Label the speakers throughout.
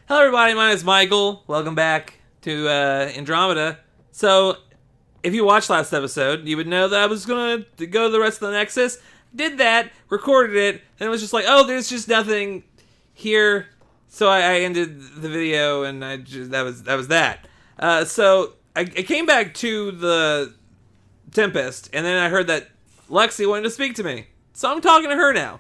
Speaker 1: Hello everybody, my name is Michael. Welcome back to Andromeda. So, if you watched last episode, you would know that I was going to go to the rest of the Nexus. Did that, recorded it, and it was just like, oh, there's just nothing here. So I ended the video, and that was that. So I came back to the Tempest, and then I heard that Lexi wanted to speak to me. So I'm talking to her now.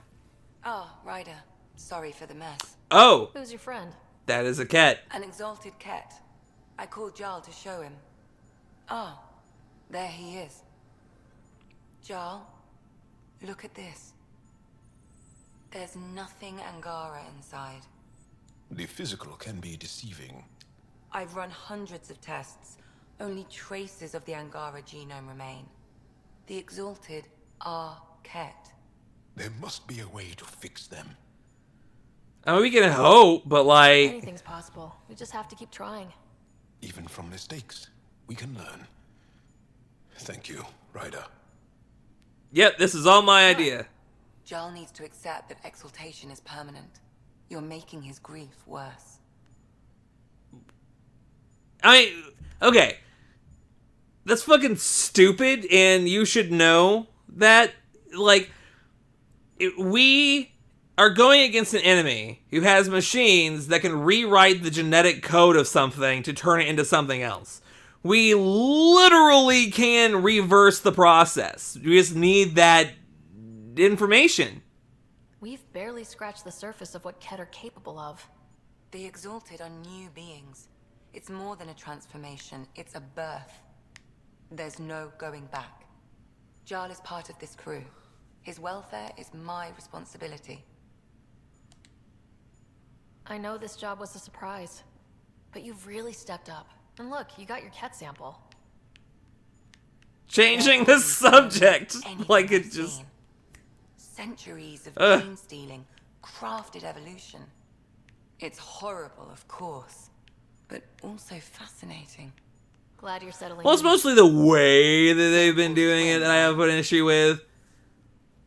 Speaker 2: Oh, Ryder. Sorry for the mess.
Speaker 1: Oh,
Speaker 3: Who's your friend?
Speaker 1: that is a cat.
Speaker 2: An exalted cat. I called Jarl to show him. Oh, there he is. Jarl, look at this. There's nothing Angara inside.
Speaker 4: The physical can be deceiving.
Speaker 2: I've run hundreds of tests. Only traces of the Angara genome remain. The exalted are Ket.
Speaker 4: There must be a way to fix them.
Speaker 1: I mean, we can hope, but like...
Speaker 3: Anything's possible. We just have to keep trying.
Speaker 4: Even from mistakes, we can learn. Thank you, Ryder.
Speaker 1: Yep, this is all my idea.
Speaker 2: Jarl needs to accept that exaltation is permanent. You're making his grief worse.
Speaker 1: Okay. That's fucking stupid, and you should know that, like, we are going against an enemy who has machines that can rewrite the genetic code of something to turn it into something else. We literally can reverse the process. We just need that information.
Speaker 3: We've barely scratched the surface of what Ket are capable of.
Speaker 2: The exalted are new beings. It's more than a transformation, it's a birth. There's no going back. Jarl is part of this crew. His welfare is my responsibility.
Speaker 3: I know this job was a surprise, but you've really stepped up. And look, you got your Ket sample.
Speaker 1: Changing the subject.
Speaker 2: Anything
Speaker 1: Like it
Speaker 2: I've
Speaker 1: just...
Speaker 2: seen. Centuries of gene stealing, crafted evolution. It's horrible, of course, but also fascinating.
Speaker 3: Glad you're settling
Speaker 1: Well, it's
Speaker 3: in.
Speaker 1: mostly the way that they've been doing it that I have put an issue with.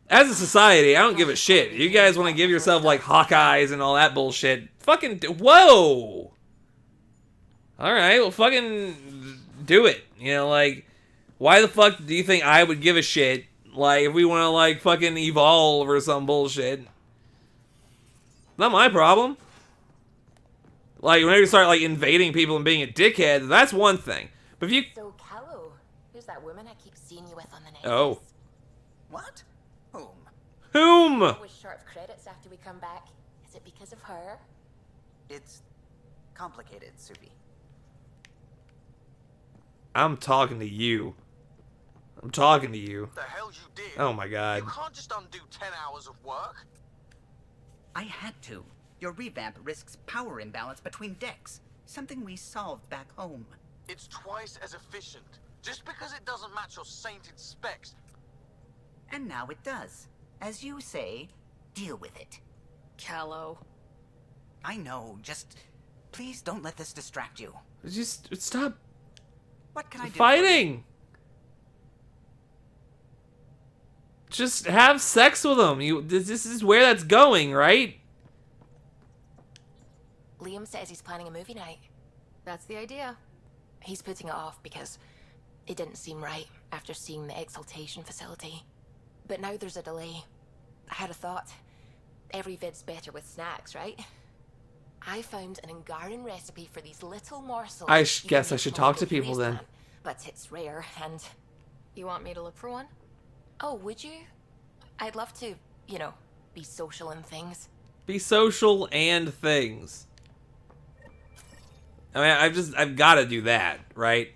Speaker 1: As a society, I don't give a shit. You guys want to give yourself, like, Hawkeyes and all that bullshit. Fucking... Whoa! Alright, well, fucking do it. You know, like, why the fuck do you think I would give a shit, like, if we want to, like, fucking evolve or some bullshit? Not my problem. Like, whenever you start, like, invading people and being a dickhead, that's one thing. But if you...
Speaker 5: So, Callow, who's that woman I keep seeing you with on the Nexus?
Speaker 1: Oh.
Speaker 6: What? Whom?
Speaker 1: Whom?
Speaker 5: Was short of credits after we come back. Is it because of her?
Speaker 6: It's complicated, Subi.
Speaker 1: I'm talking to you. I'm talking to you.
Speaker 7: The hell you did?
Speaker 1: Oh my god.
Speaker 7: You can't just undo 10 hours of work.
Speaker 6: I had to. Your revamp risks power imbalance between decks. Something we solved back home.
Speaker 7: It's twice as efficient. Just because it doesn't match your sainted specs.
Speaker 6: And now it does. As you say, deal with it.
Speaker 3: Callow.
Speaker 6: I know, just... Please don't let this distract you.
Speaker 1: Just stop
Speaker 6: What can I do?
Speaker 1: fighting. Just have sex with him. This is where that's going, right?
Speaker 5: Liam says he's planning a movie night.
Speaker 3: That's the idea.
Speaker 5: He's putting it off because it didn't seem right after seeing the exaltation facility. But now there's a delay. I had a thought. Every vid's better with snacks, right? I found an Angaran recipe for these little morsels.
Speaker 1: I
Speaker 5: you
Speaker 1: guess
Speaker 5: can
Speaker 1: I
Speaker 5: make
Speaker 1: should
Speaker 5: from a
Speaker 1: talk to
Speaker 5: good
Speaker 1: people then.
Speaker 5: wasteland, but it's rare and...
Speaker 3: You want me to look for one?
Speaker 5: Oh, would you? I'd love to, you know, be social and things.
Speaker 1: Be social and things. I mean, I've got to do that, right?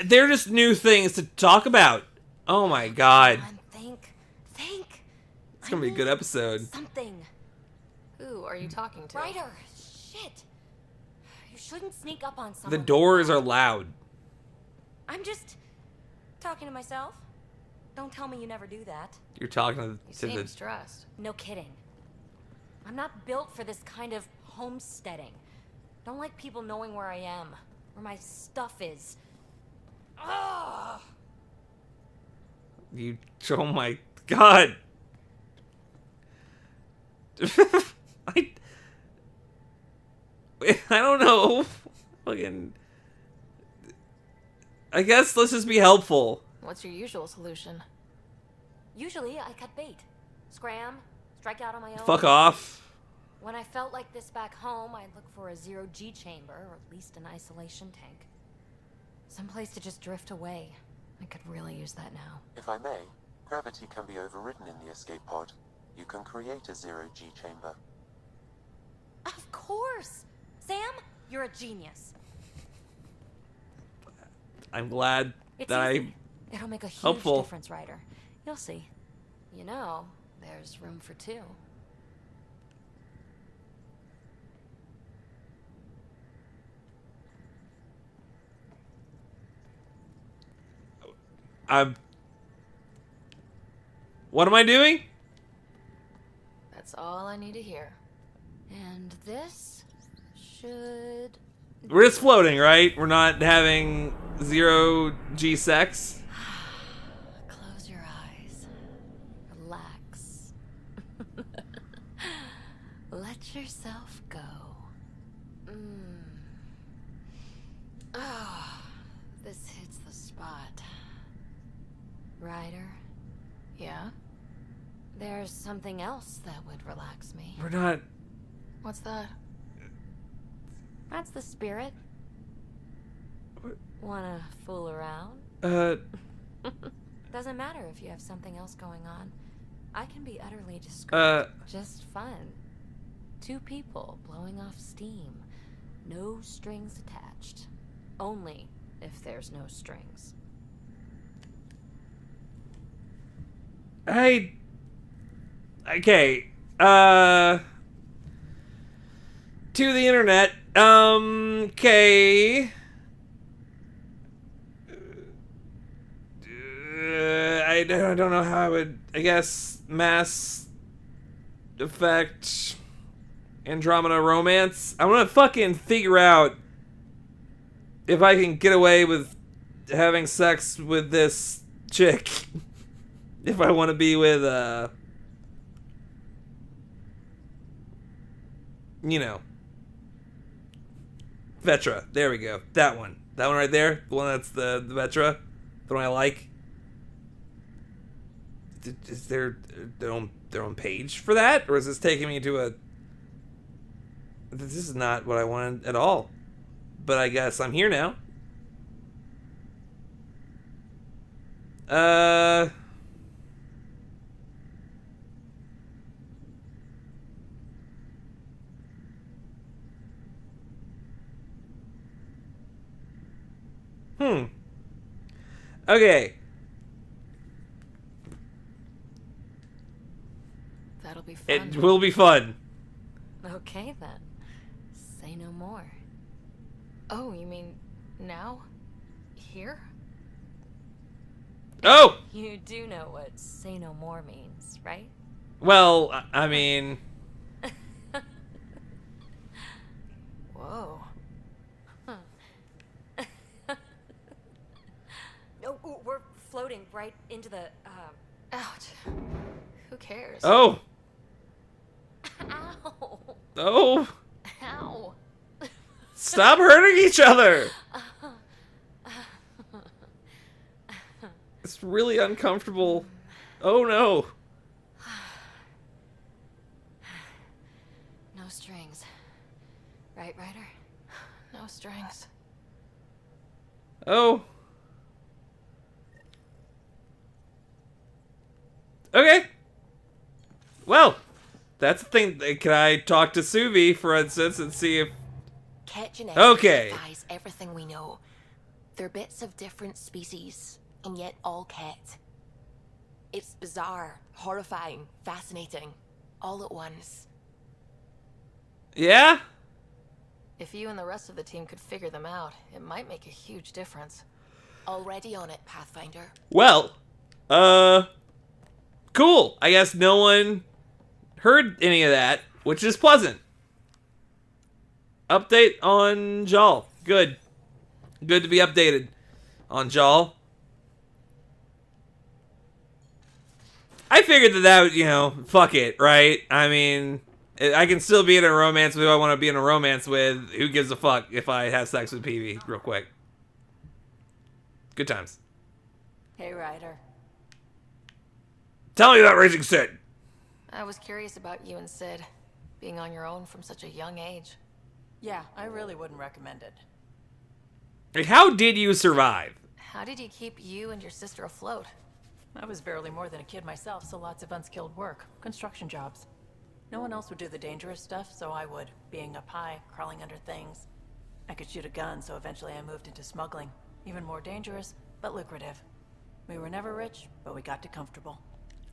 Speaker 1: They're just new things to talk about. Oh my god.
Speaker 5: Come on, think.
Speaker 1: It's gonna be a good episode.
Speaker 5: Something.
Speaker 3: Who are you talking to?
Speaker 5: Ryder, shit. You shouldn't sneak up on
Speaker 1: The
Speaker 5: someone.
Speaker 1: doors are loud.
Speaker 2: I'm just talking to myself. Don't tell me you never do that.
Speaker 1: You're talking
Speaker 3: You
Speaker 1: to
Speaker 3: seem
Speaker 1: the...
Speaker 3: stressed.
Speaker 8: No kidding. I'm not built for this kind of homesteading. Don't like people knowing where I am, where my stuff is. Ugh!
Speaker 1: You... Oh my god. I don't know. Fucking. I guess let's just be helpful.
Speaker 3: What's your usual solution?
Speaker 8: Usually, I cut bait. Scram, strike out on my own.
Speaker 1: Fuck off.
Speaker 8: When I felt like this back home, I'd look for a zero-G chamber, or at least an isolation tank. Someplace to just drift away. I could really use that now.
Speaker 9: If I may, gravity can be overridden in the escape pod. You can create a zero-G chamber.
Speaker 8: Of course! Sam, you're a genius.
Speaker 1: I'm glad
Speaker 8: It's
Speaker 1: that
Speaker 8: easy. It'll make a huge
Speaker 1: helpful.
Speaker 8: difference, Ryder. You'll see. You know, there's room for two.
Speaker 1: What am I doing?
Speaker 3: That's all I need to hear.
Speaker 8: And this should...
Speaker 1: We're just floating, right? We're not having zero G sex.
Speaker 8: Close your eyes. Relax. Let yourself go.
Speaker 3: Oh, this hits the spot.
Speaker 8: Ryder,
Speaker 3: Yeah?
Speaker 8: there's something else that would relax me.
Speaker 1: We're not.
Speaker 3: What's that?
Speaker 8: That's the spirit. Wanna fool around? Doesn't matter if you have something else going on. I can be utterly discreet.
Speaker 1: Just
Speaker 8: fun. Two people blowing off steam. No strings attached. Only if there's no strings.
Speaker 1: Okay. To the internet. Okay. I don't know how I would. I guess Mass Effect Andromeda romance. I want to fucking figure out if I can get away with having sex with this chick. If I want to be with, you know, Vetra. There we go. That one. That one right there. The one that's the Vetra. The one I like. Is there their own page for that? Or is this taking me to a... This is not what I wanted at all. But I guess I'm here now. Okay.
Speaker 3: That'll be fun.
Speaker 1: It will be fun.
Speaker 8: Okay then. Say no more.
Speaker 3: Oh, you mean now? Here?
Speaker 1: Oh!
Speaker 8: You do know what say no more means, right?
Speaker 1: Well, I mean...
Speaker 3: Whoa.
Speaker 8: No, we're floating right into the,
Speaker 3: Ouch. Who cares?
Speaker 1: Oh!
Speaker 8: Ow!
Speaker 1: Oh!
Speaker 3: Ow.
Speaker 1: Stop hurting each other! It's really uncomfortable. Oh no.
Speaker 3: No strings. Right, Ryder? No strings.
Speaker 1: Oh. Okay. Well, that's the thing. Can I talk to Suvi, for instance, and see if...
Speaker 5: Ket genetics
Speaker 1: Okay.
Speaker 5: defies everything we know. They're bits of different species, and yet all Ket. It's bizarre, horrifying, fascinating, all at once.
Speaker 1: Yeah?
Speaker 3: If you and the rest of the team could figure them out, it might make a huge difference.
Speaker 5: Already on it, Pathfinder.
Speaker 1: Well, cool. I guess no one heard any of that, which is pleasant. Update on Jal. Good. Good to be updated on Jal. I figured that, you know, fuck it, right? I mean, I can still be in a romance with who I want to be in a romance with. Who gives a fuck if I have sex with Peavy real quick? Good times.
Speaker 3: Hey, Ryder.
Speaker 1: Tell me about raising Sid.
Speaker 3: I was curious about you and Sid, being on your own from such a young age.
Speaker 10: Yeah, I really wouldn't recommend it.
Speaker 1: Like, how did you survive?
Speaker 3: How did you keep you and your sister afloat?
Speaker 10: I was barely more than a kid myself, so lots of unskilled work. Construction jobs. No one else would do the dangerous stuff, so I would. Being up high, crawling under things. I could shoot a gun, so eventually I moved into smuggling. Even more dangerous, but lucrative. We were never rich, but we got to comfortable.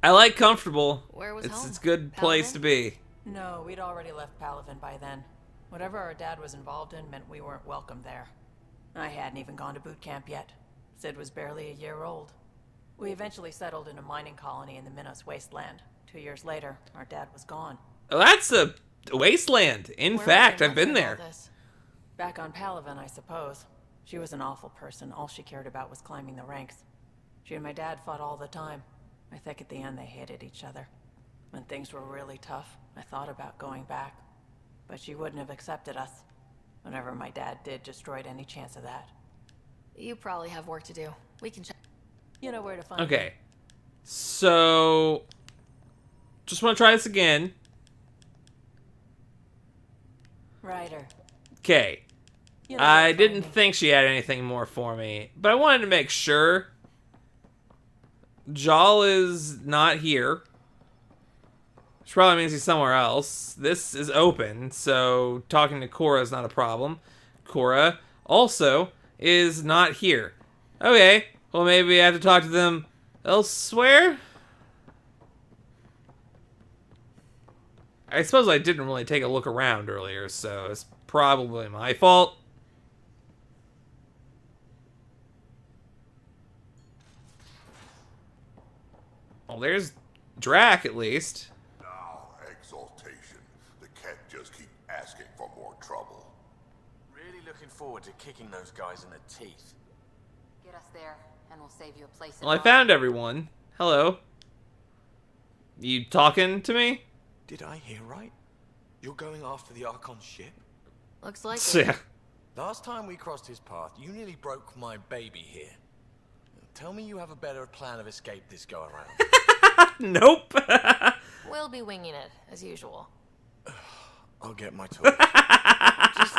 Speaker 1: I like comfortable.
Speaker 3: Where was home?
Speaker 1: It's a good place to be.
Speaker 10: No, we'd already left Palaven by then. Whatever our dad was involved in meant we weren't welcome there. I hadn't even gone to boot camp yet. Sid was barely a year old. We eventually settled in a mining colony in the Minos wasteland. 2 years later, our dad was gone.
Speaker 1: Oh, that's a wasteland. In
Speaker 3: Where
Speaker 1: fact,
Speaker 3: was your
Speaker 1: I've been
Speaker 3: mother in all
Speaker 1: there.
Speaker 3: this?
Speaker 10: Back on Palaven, I suppose. She was an awful person. All she cared about was climbing the ranks. She and my dad fought all the time. I think at the end they hated each other. When things were really tough, I thought about going back. But she wouldn't have accepted us. Whatever my dad did destroyed any chance of that.
Speaker 3: You probably have work to do. We can check.
Speaker 10: You know where to find me.
Speaker 1: Okay. So, just want to try this again.
Speaker 10: Ryder.
Speaker 1: Okay.
Speaker 10: You know where
Speaker 1: I
Speaker 10: to find
Speaker 1: didn't
Speaker 10: me.
Speaker 1: think she had anything more for me, but I wanted to make sure. Jal is not here. Which probably means he's somewhere else. This is open, so talking to Cora is not a problem. Cora also is not here. Okay, well maybe I have to talk to them elsewhere? I suppose I didn't really take a look around earlier, so it's probably my fault. Well, there's Drac, at least.
Speaker 11: Now, exaltation. The cat just keep asking for more trouble.
Speaker 7: Really looking forward to kicking those guys in the teeth.
Speaker 2: Get us there, and we'll save you a place.
Speaker 1: Well, I found everyone. Hello. You talking to me?
Speaker 12: Did I hear right? You're going after the Archon ship?
Speaker 3: Looks like
Speaker 1: Yeah.
Speaker 3: it.
Speaker 12: Last time we crossed his path, you nearly broke my baby here. Tell me you have a better plan of escape this go around.
Speaker 1: Nope.
Speaker 3: We'll be winging it, as usual.
Speaker 12: I'll get my toys. Just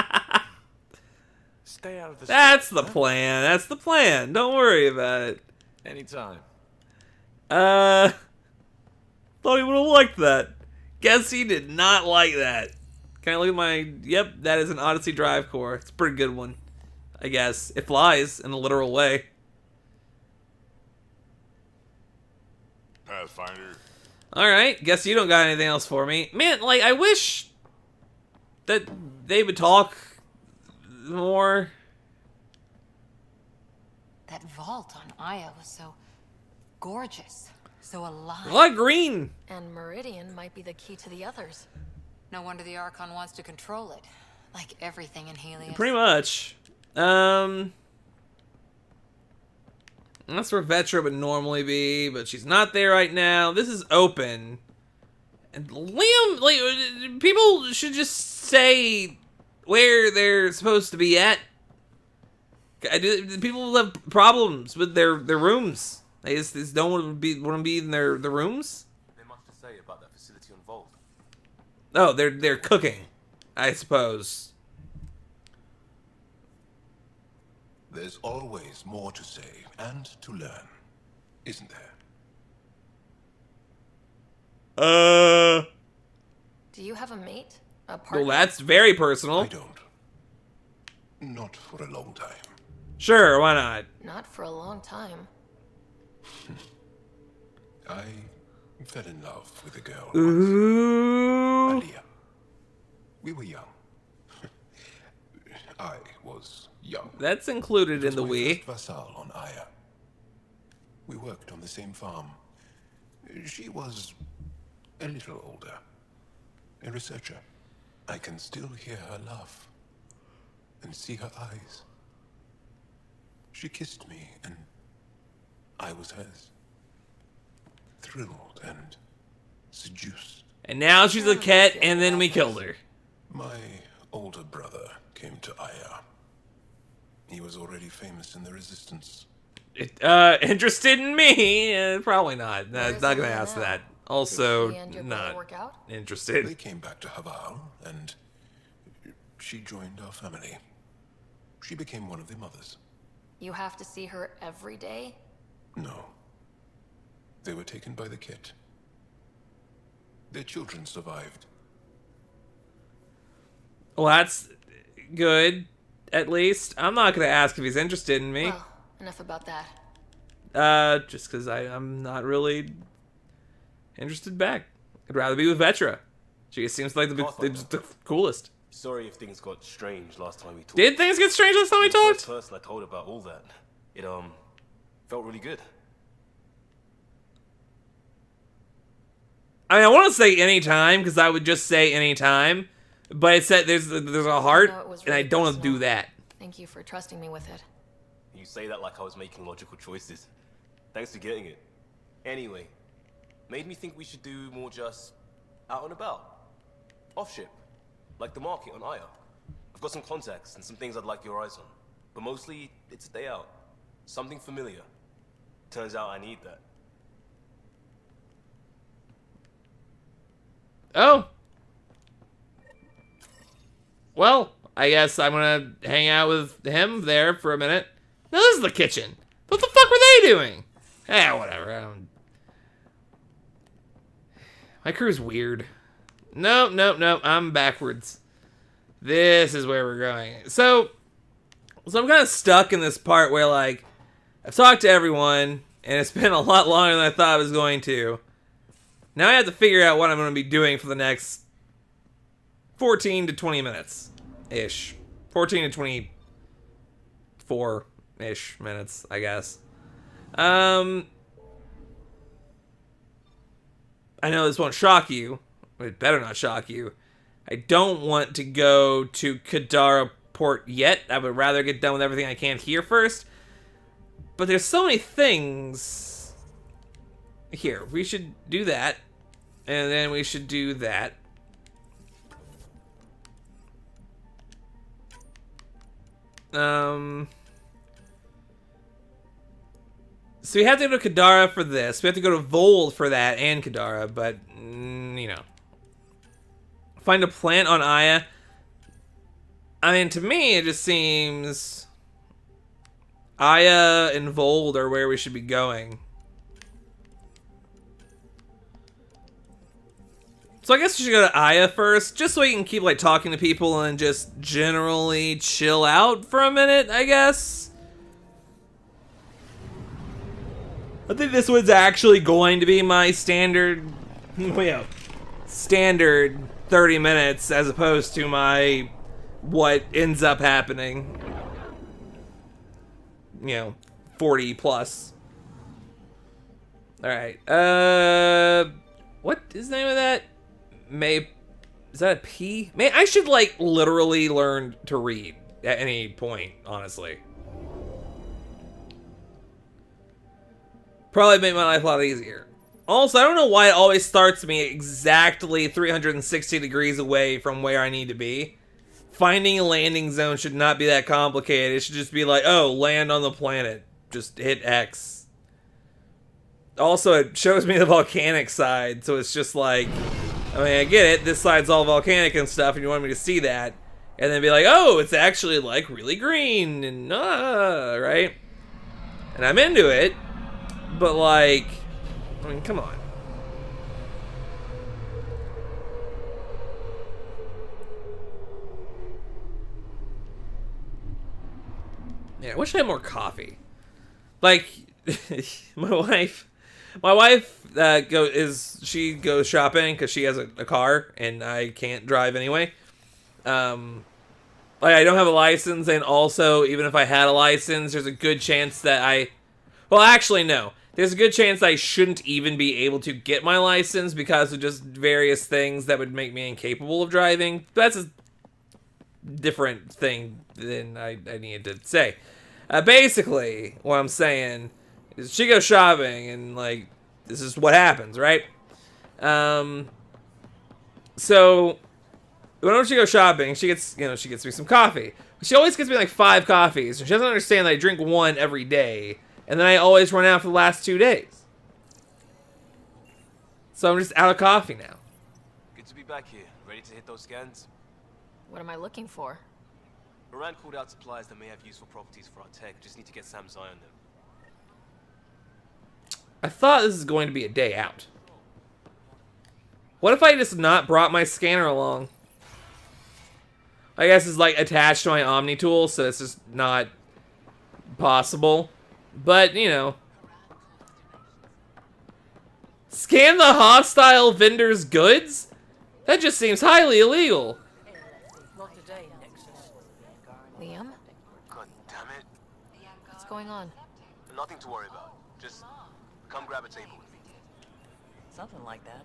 Speaker 12: stay out of the
Speaker 1: That's
Speaker 12: street,
Speaker 1: the
Speaker 12: huh?
Speaker 1: plan. That's the plan. Don't worry about it.
Speaker 12: Anytime.
Speaker 1: Thought he would have liked that. Guess he did not like that. Can I look at my... Yep, that is an Odyssey Drive core. It's a pretty good one, I guess. It flies in a literal way.
Speaker 11: Pathfinder.
Speaker 1: Alright, guess you don't got anything else for me. Man, like, I wish that they would talk more.
Speaker 2: That vault on Aya was so gorgeous, so alive.
Speaker 1: A lot of green.
Speaker 3: And Meridian might be the key to the others.
Speaker 2: No wonder the Archon wants to control it, like everything in Helios.
Speaker 1: Pretty much. That's where Vetra would normally be, but she's not there right now. This is open. And Liam, like, people should just say where they're supposed to be at. People have problems with their rooms. They just don't want to be in their rooms.
Speaker 9: They much to say about that facility on Vault.
Speaker 1: Oh, they're cooking, I suppose.
Speaker 4: There's always more to say and to learn, isn't there?
Speaker 3: Do you have a mate? A partner?
Speaker 1: Well, that's very personal.
Speaker 4: I don't. Not for a long time.
Speaker 1: Sure, why not?
Speaker 3: Not for a long time.
Speaker 4: I fell in love with a girl
Speaker 1: Ooh.
Speaker 4: once. Alia. We were young. I was young.
Speaker 1: That's included in the
Speaker 4: My
Speaker 1: Wii.
Speaker 4: first vassal on Aya. We worked on the same farm. She was a little older. A researcher. I can still hear her laugh and see her eyes. She kissed me and I was hers. Thrilled and seduced.
Speaker 1: And now she's a cat, and then we killed her.
Speaker 4: My older brother came to Aya. He was already famous in the Resistance.
Speaker 1: Interested in me? Probably not. Not gonna ask that. Also,
Speaker 3: Did she and your
Speaker 1: not
Speaker 3: brother work out?
Speaker 1: interested.
Speaker 4: They came back to Haval, and she joined our family. She became one of the mothers.
Speaker 3: You have to see her every day?
Speaker 4: No. They were taken by the Kett. Their children survived.
Speaker 1: Well, that's good, at least. I'm not gonna ask if he's interested in me.
Speaker 3: Well, enough about that.
Speaker 1: Just because I'm not really interested back. I'd rather be with Vetra. She seems like the coolest.
Speaker 13: Sorry if things got strange last time we talked.
Speaker 1: Did things get strange last time we
Speaker 13: You're the
Speaker 1: talked?
Speaker 13: first person I told about all that. It felt really good.
Speaker 1: I mean, I want to say anytime because I would just say anytime, but it said there's a heart,
Speaker 3: No, it was
Speaker 1: and I
Speaker 3: really
Speaker 1: don't want to
Speaker 3: personal.
Speaker 1: do that.
Speaker 3: Thank you for trusting me with it.
Speaker 13: You say that like I was making logical choices. Thanks for getting it. Anyway, made me think we should do more just out and about. Off ship. Like the market on Aya. I've got some contacts and some things I'd like your eyes on. But mostly, it's a day out. Something familiar. Turns out I need that.
Speaker 1: Oh. Well, I guess I'm gonna hang out with him there for a minute. No, this is the kitchen. What the fuck were they doing? Whatever. My crew's weird. No, I'm backwards. This is where we're going. So I'm kind of stuck in this part where, like, I've talked to everyone, and it's been a lot longer than I thought I was going to. Now I have to figure out what I'm going to be doing for the next 14 to 20 minutes-ish. 14 to 24-ish minutes, I guess. I know this won't shock you. It better not shock you. I don't want to go to Kadara Port yet. I would rather get done with everything I can here first. But there's so many things. Here, we should do that. And then we should do that. So we have to go to Kadara for this. We have to go to Vold for that and Kadara, but, you know. Find a plant on Aya. I mean, to me, it just seems Aya and Vold are where we should be going. So I guess we should go to Aya first, just so we can keep, like, talking to people and just generally chill out for a minute, I guess. I think this one's actually going to be my standard, standard 30 minutes as opposed to my what ends up happening, 40 plus. All right. What is the name of that? Is that a P? I should, like, literally learn to read at any point, honestly. Probably make my life a lot easier. Also, I don't know why it always starts me exactly 360 degrees away from where I need to be. Finding a landing zone should not be that complicated. It should just be like, oh, land on the planet. Just hit X. Also, it shows me the volcanic side, so it's just like, I mean, I get it. This side's all volcanic and stuff, and you want me to see that. And then be like, oh, it's actually, like, really green, and, right? And I'm into it. But, like, I mean, come on. Yeah, I wish I had more coffee. Like, my wife she goes shopping because she has a car and I can't drive anyway. Like, I don't have a license, and also, even if I had a license, there's a good chance that well, actually, no. There's a good chance I shouldn't even be able to get my license because of just various things that would make me incapable of driving. That's a different thing than I needed to say. Basically, what I'm saying is she goes shopping, and, like, this is what happens, right? So whenever she goes shopping, she gets me some coffee. She always gets me like 5 coffees. She doesn't understand that I drink one every day, and then I always run out for the last 2 days. So I'm just out of coffee now.
Speaker 13: Good to be back here. Ready to hit those scans?
Speaker 3: What am I looking for?
Speaker 13: Moran called out supplies that may have useful properties for our tech. Just need to get Sam's eye on them.
Speaker 1: I thought this was going to be a day out. What if I just not brought my scanner along? I guess it's like attached to my Omni tool, so it's just not possible. But, you know. Scan the hostile vendor's goods? That just seems highly illegal.
Speaker 3: Liam?
Speaker 13: God damn it.
Speaker 3: What's going on?
Speaker 13: Nothing to worry about. Just come grab a table with me.
Speaker 10: Something like that.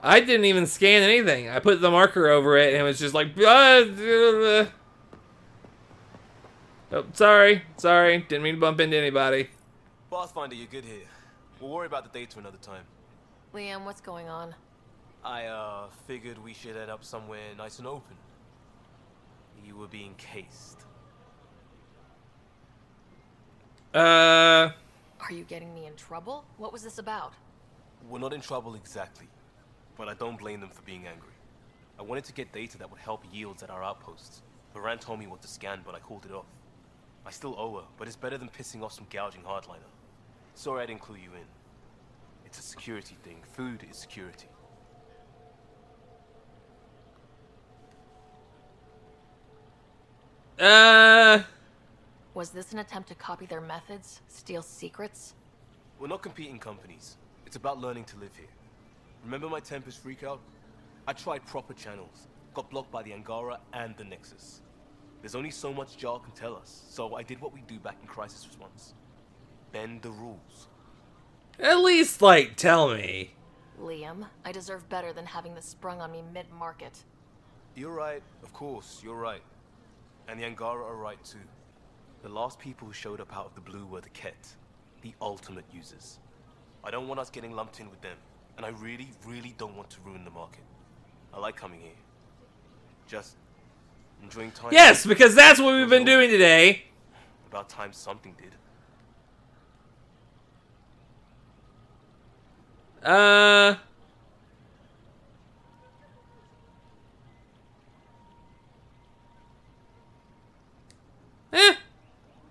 Speaker 1: I didn't even scan anything. I put the marker over it, and it was just like... Oh, sorry. Didn't mean to bump into anybody.
Speaker 13: Pathfinder, you're good here. We'll worry about the data another time.
Speaker 3: Liam, what's going on?
Speaker 13: I, figured we should head up somewhere nice and open. You were being cased.
Speaker 3: Are you getting me in trouble? What was this about?
Speaker 13: We're not in trouble exactly, but I don't blame them for being angry. I wanted to get data that would help yields at our outposts. Moran told me what to scan, but I called it off. I still owe her, but it's better than pissing off some gouging hardliner. Sorry I didn't clue you in. It's a security thing. Food is security.
Speaker 3: Was this an attempt to copy their methods? Steal secrets?
Speaker 13: We're not competing companies. It's about learning to live here. Remember my Tempest freakout? I tried proper channels. Got blocked by the Angara and the Nexus. There's only so much Jarl can tell us, so I did what we do back in crisis response. Bend the rules.
Speaker 1: At least, like, tell me.
Speaker 3: Liam, I deserve better than having this sprung on me mid-market.
Speaker 13: You're right, of course, you're right. And the Angara are right too. The last people who showed up out of the blue were the Ket, the ultimate users. I don't want us getting lumped in with them, and I really, really don't want to ruin the market. I like coming here. Just enjoying time.
Speaker 1: Yes, because that's what we've been doing today.
Speaker 13: About time something did.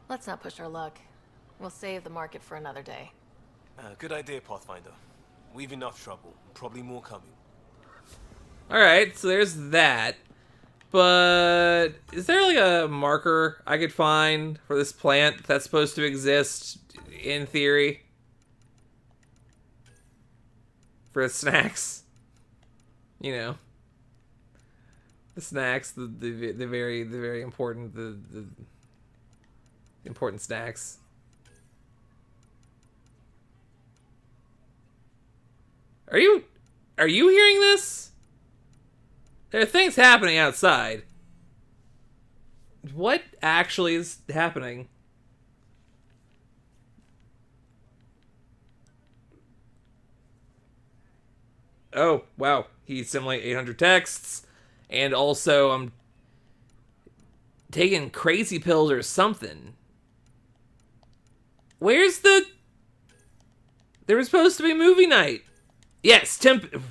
Speaker 3: Let's not push our luck. We'll save the market for another day.
Speaker 13: Good idea, Pathfinder. We've enough trouble. Probably more coming.
Speaker 1: Alright, so there's that. But is there like a marker I could find for this plant that's supposed to exist in theory? For snacks? You know. The snacks, the very important the important snacks. Are you hearing this? There are things happening outside. What actually is happening? Oh, wow. He assimilated 800 texts. And also, I'm taking crazy pills or something. Where's the... There was supposed to be movie night. Yes,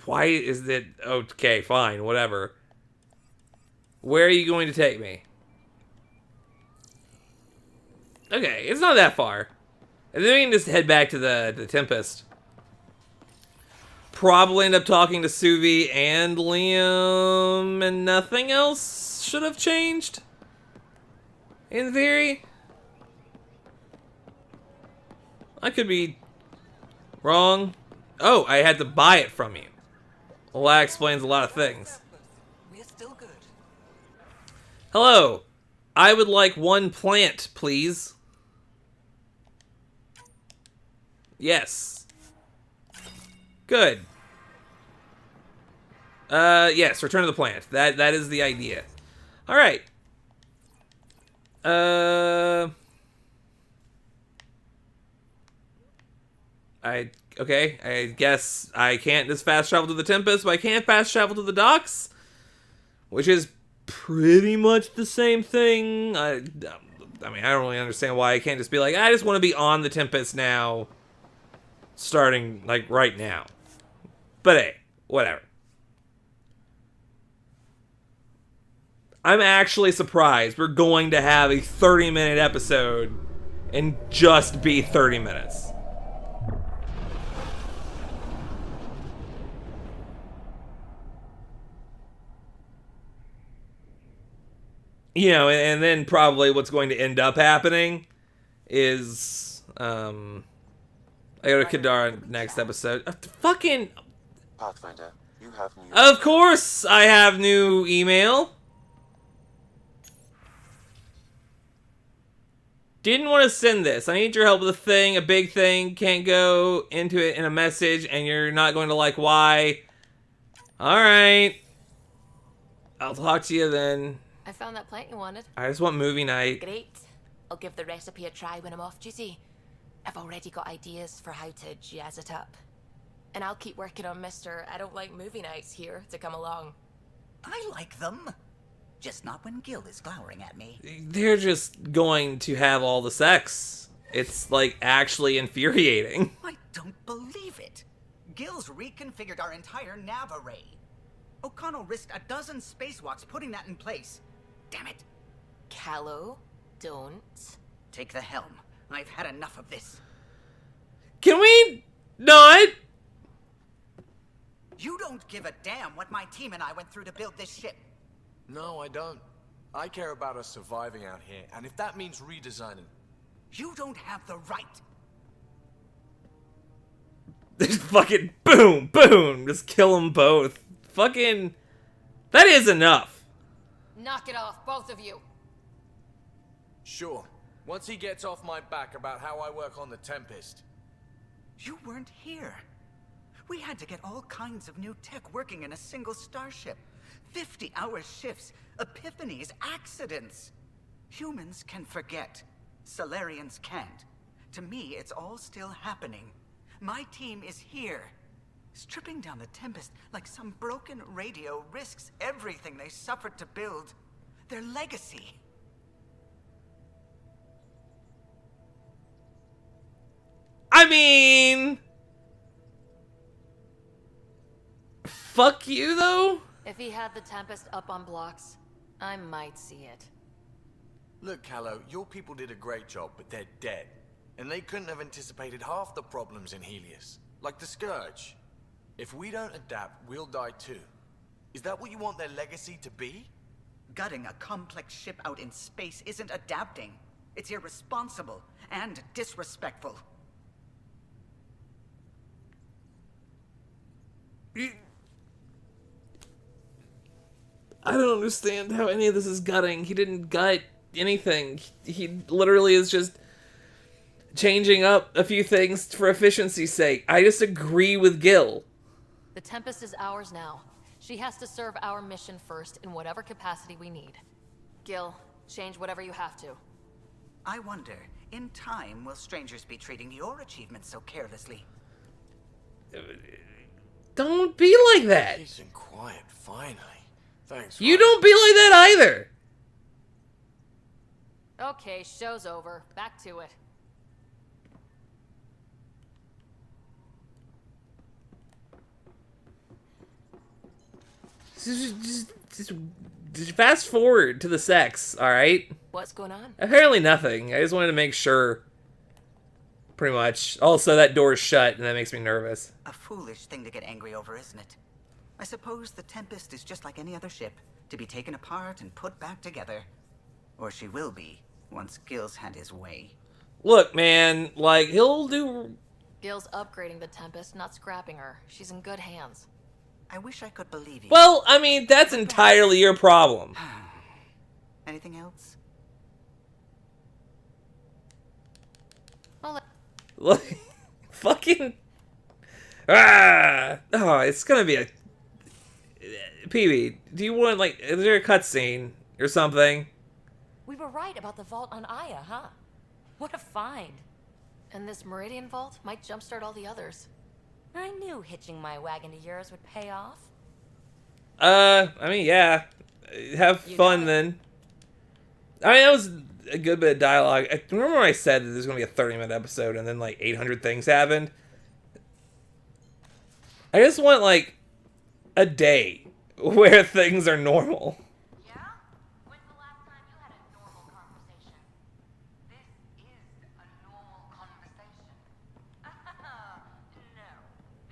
Speaker 1: why is it... Okay, fine, whatever. Where are you going to take me? Okay, it's not that far. And then we can just head back to the Tempest. Probably end up talking to Suvi and Liam, and nothing else should have changed. In theory. I could be wrong. Oh, I had to buy it from you. Well, that explains a lot of things.
Speaker 2: We're still good.
Speaker 1: Hello. I would like 1 plant, please. Yes. Good. Yes, return to the plant. That is the idea. Alright. okay, I guess I can't just fast travel to the Tempest, but I can't fast travel to the docks, which is pretty much the same thing. I mean, I don't really understand why I can't just be like, I just want to be on the Tempest now, starting, like, right now. But hey, whatever. I'm actually surprised we're going to have a 30-minute episode and just be 30 minutes. You know, and then probably what's going to end up happening is, I go to Kadara next episode. Fucking...
Speaker 9: Pathfinder, you have new...
Speaker 1: Of course I have new email. Didn't want to send this. I need your help with a thing, a big thing. Can't go into it in a message, and you're not going to like why. Alright. I'll talk to you then.
Speaker 5: I found that plant you wanted.
Speaker 1: I just want movie night.
Speaker 5: Great. I'll give the recipe a try when I'm off duty. I've already got ideas for how to jazz it up. And I'll keep working on Mr. I don't like movie nights here to come along.
Speaker 6: I like them. Just not when Gil is glowering at me.
Speaker 1: They're just going to have all the sex. It's, like, actually infuriating.
Speaker 6: I don't believe it. Gil's reconfigured our entire nav array. O'Connell risked a dozen spacewalks putting that in place. Damn it.
Speaker 5: Callow, don't.
Speaker 6: Take the helm. I've had enough of this.
Speaker 1: Can we not?
Speaker 6: You don't give a damn what my team and I went through to build this ship.
Speaker 12: No, I don't. I care about us surviving out here, and if that means redesigning...
Speaker 6: You don't have the right.
Speaker 1: Just fucking boom, boom. Just kill them both. Fucking... That is enough.
Speaker 8: Knock it off, both of you.
Speaker 12: Sure. Once he gets off my back about how I work on the Tempest.
Speaker 6: You weren't here. We had to get all kinds of new tech working in a single starship. 50-hour shifts, epiphanies, accidents. Humans can forget. Solarians can't. To me, it's all still happening. My team is here. Stripping down the Tempest like some broken radio risks everything they suffered to build. Their legacy.
Speaker 1: I mean... Fuck you, though?
Speaker 3: If he had the Tempest up on blocks, I might see it.
Speaker 12: Look, Callow, your people did a great job, but they're dead. And they couldn't have anticipated half the problems in Helios. Like the Scourge. If we don't adapt, we'll die too. Is that what you want their legacy to be?
Speaker 6: Gutting a complex ship out in space isn't adapting. It's irresponsible and disrespectful.
Speaker 1: I don't understand how any of this is gutting. He didn't gut anything. He literally is just changing up a few things for efficiency's sake. I just agree with Gil.
Speaker 3: The Tempest is ours now. She has to serve our mission first in whatever capacity we need. Gil, change whatever you have to.
Speaker 6: I wonder, in time, will strangers be treating your achievements so carelessly?
Speaker 1: Don't be like that.
Speaker 12: Peace and quiet, finally. Thanks.
Speaker 1: You don't be like that either.
Speaker 3: Okay, show's over. Back to it.
Speaker 1: Just fast forward to the sex, alright?
Speaker 5: What's going on?
Speaker 1: Apparently nothing. I just wanted to make sure. Pretty much. Also, that door is shut, and that makes me nervous.
Speaker 6: A foolish thing to get angry over, isn't it? I suppose the Tempest is just like any other ship, to be taken apart and put back together. Or she will be, once Gil's had his way.
Speaker 1: Look, man, like, he'll do...
Speaker 3: Gil's upgrading the Tempest, not scrapping her. She's in good hands.
Speaker 6: I wish I could believe you.
Speaker 1: Well, I mean, that's entirely your problem.
Speaker 6: Anything else?
Speaker 3: Well,
Speaker 1: Look, fucking... Ah! Oh, it's gonna be a... PB, do you want, like, is there a cutscene or something?
Speaker 8: We were right about the vault on Aya, huh? What a find.
Speaker 3: and this Meridian Vault might jumpstart all the others.
Speaker 8: I knew hitching my wagon to yours would pay off.
Speaker 1: I mean, yeah. Have fun then. I mean, that was a good bit of dialogue. I remember when I said that there's going to be a 30-minute episode and then like 800 things happened. I just want like a day where things are normal.
Speaker 3: Yeah? When's the last time you had a normal conversation? This is a normal conversation. No.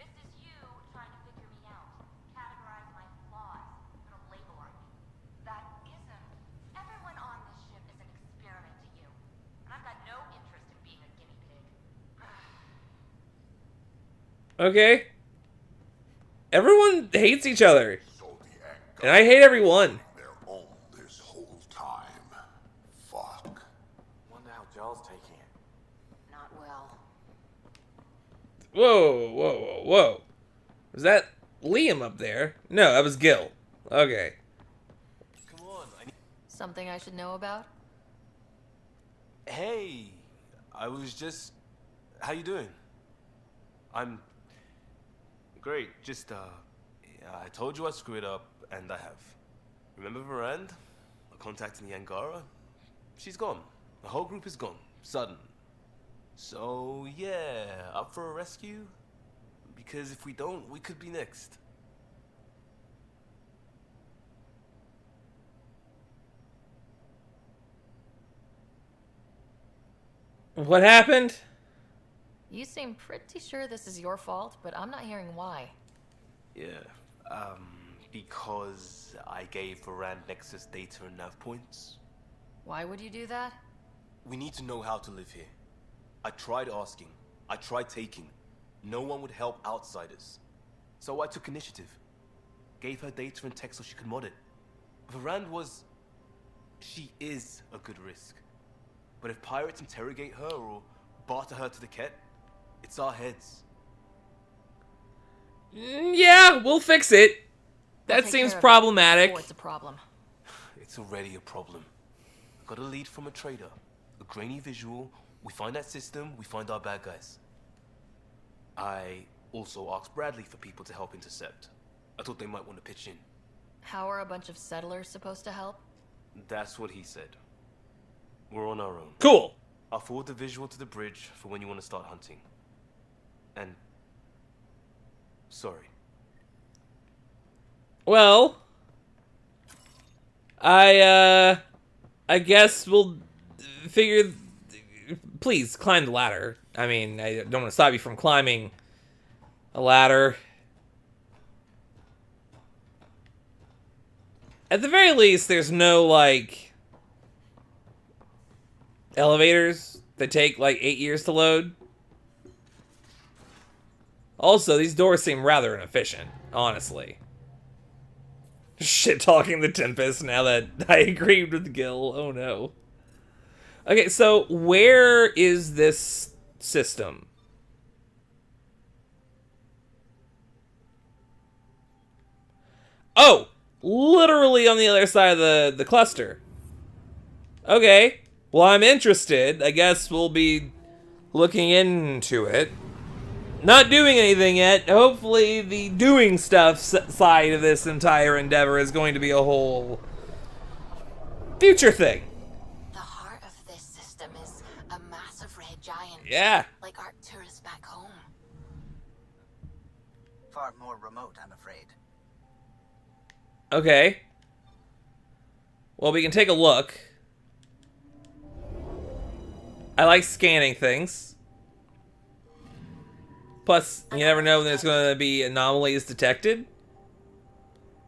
Speaker 3: This is you trying to figure me out. Categorize my flaws. Put a label on me. That isn't. Everyone on this ship is an experiment to you. And I've got no interest in being a guinea pig.
Speaker 1: Okay. Everyone hates each other. And I hate everyone.
Speaker 11: Their own this whole time. Fuck.
Speaker 12: Wonder how Giles taking it.
Speaker 5: Not well.
Speaker 1: Whoa, whoa, whoa, whoa. Was that Liam up there? No, that was Gil. Okay.
Speaker 13: Come on,
Speaker 3: Something I should know about?
Speaker 13: Hey, I was just... How you doing? I'm... Great, just, I told you I screwed up, and I have. Remember Varand? A contact in the Angara? She's gone. The whole group is gone. Sudden. So, yeah, up for a rescue? Because if we don't, we could be next.
Speaker 1: What happened?
Speaker 3: You seem pretty sure this is your fault, but I'm not hearing why.
Speaker 13: Yeah, because I gave Varand Nexus data and nav points.
Speaker 3: Why would you do that?
Speaker 13: We need to know how to live here. I tried asking. I tried taking. No one would help outsiders. So I took initiative. Gave her data and tech so she could mod it. Varand was... She is a good risk. But if pirates interrogate her or barter her to the Ket, it's our heads.
Speaker 1: Yeah, we'll fix it. That
Speaker 3: Take
Speaker 1: seems
Speaker 3: care of it
Speaker 1: problematic.
Speaker 3: before it's a problem.
Speaker 13: It's already a problem. Got a lead from a trader. A grainy visual. We find that system, we find our bad guys. I also asked Bradley for people to help intercept. I thought they might want to pitch in.
Speaker 3: How are a bunch of settlers supposed to help?
Speaker 13: That's what he said. We're on our own.
Speaker 1: Cool.
Speaker 13: I'll forward the visual to the bridge for when you want to start hunting. And... sorry.
Speaker 1: Well, I guess we'll figure... Please, climb the ladder. I mean, I don't want to stop you from climbing a ladder. At the very least, there's no, like, elevators that take, like, 8 years to load. Also, these doors seem rather inefficient, honestly. Shit-talking the Tempest now that I agreed with Gil. Oh, no. Okay, so where is this system? Oh! Literally on the other side of the cluster. Okay. Well, I'm interested. I guess we'll be looking into it. Not doing anything yet. Hopefully the doing stuff side of this entire endeavor is going to be a whole future thing.
Speaker 5: The heart of this system is a massive red giant.
Speaker 1: Yeah.
Speaker 5: Like Arcturus back home.
Speaker 6: Far more remote, I'm afraid.
Speaker 1: Okay. Well, we can take a look. I like scanning things. Plus, you never know when there's going to be anomalies detected.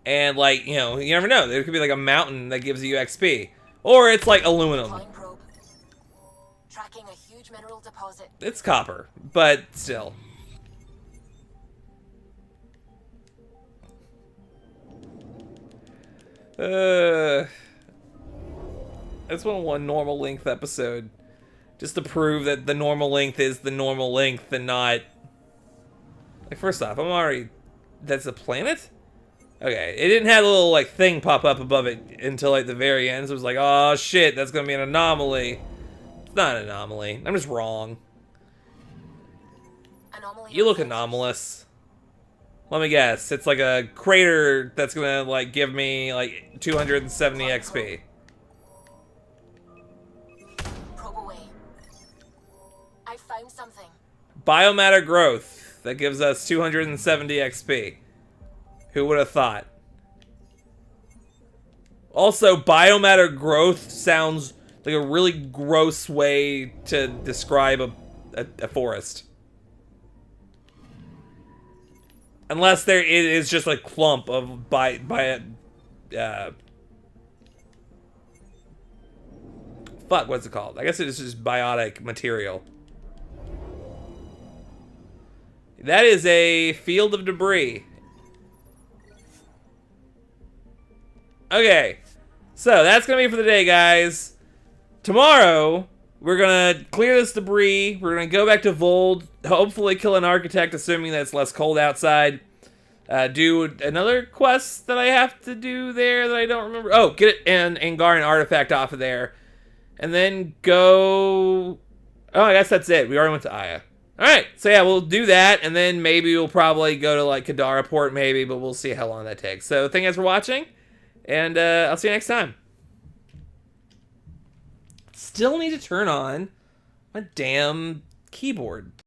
Speaker 1: And, like, you know, you never know. There could be, like, a mountain that gives you XP. Or it's, like, aluminum.
Speaker 5: Probe. Tracking a huge mineral deposit.
Speaker 1: It's copper, but still. I just want one normal length episode. Just to prove that the normal length is the normal length and not... Like, first off, I'm already... That's a planet? Okay, it didn't have a little, like, thing pop up above it until, like, the very end. So it was like, oh, shit, that's gonna be an anomaly. It's not an anomaly. I'm just wrong.
Speaker 5: Anomaly.
Speaker 1: You look anomalous. Let me guess. It's like a crater that's gonna like give me like 270 XP.
Speaker 5: Probe away. I found something.
Speaker 1: Biomatter growth that gives us 270 XP. Who would have thought? Also, biomatter growth sounds like a really gross way to describe a forest. Unless it is just a clump of fuck, what's it called? I guess it is just biotic material. That is a field of debris. Okay, so that's gonna be for the day, guys. Tomorrow, we're gonna clear this debris. We're gonna go back to Vold. Hopefully kill an architect, assuming that it's less cold outside. Do another quest that I have to do there that I don't remember. Oh, get an Angarian artifact off of there. And then go... Oh, I guess that's it. We already went to Aya. Alright, so yeah, we'll do that. And then maybe we'll probably go to, like, Kadara Port, maybe. But we'll see how long that takes. So, thank you guys for watching. And I'll see you next time. Still need to turn on my damn keyboard.